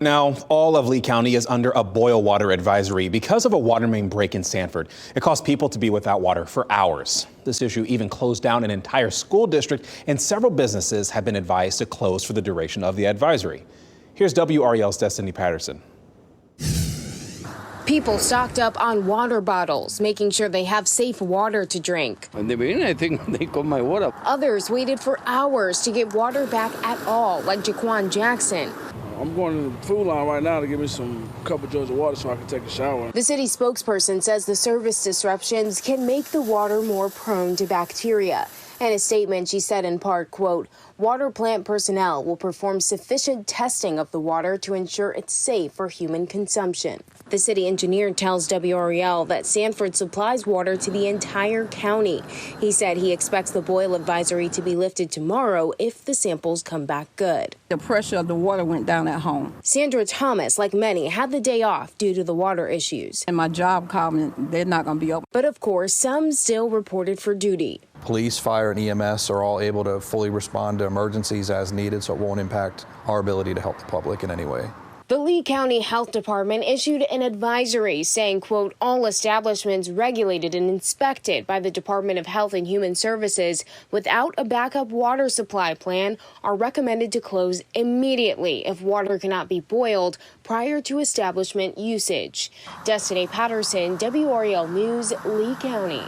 Now, all of Lee County is under a boil water advisory because of a water main break in Sanford. It caused people to be without water for hours. This issue even closed down an entire school district, and several businesses have been advised to close for the duration of the advisory. Here's WREL's Destiny Patterson. People stocked up on water bottles, making sure they have safe water to drink. In the beginning, I think they got my water. Others waited for hours to get water back at all, like Jaquan Jackson. I'm going to the food line right now to get me some couple jugs of water so I can take a shower. The city spokesperson says the service disruptions can make the water more prone to bacteria. In a statement, she said in part, quote, water plant personnel will perform sufficient testing of the water to ensure it's safe for human consumption. The city engineer tells WREL that Sanford supplies water to the entire county. He said he expects the boil advisory to be lifted tomorrow if the samples come back good. The pressure of the water went down at home. Sandra Thomas, like many, had the day off due to the water issues. And my job called me, they're not going to be open. But of course, some still reported for duty. Police, fire, and EMS are all able to fully respond to emergencies as needed, so it won't impact our ability to help the public in any way. The Lee County Health Department issued an advisory saying, quote, all establishments regulated and inspected by the Department of Health and Human Services without a backup water supply plan are recommended to close immediately if water cannot be boiled prior to establishment usage. Destiny Patterson, WREL News, Lee County.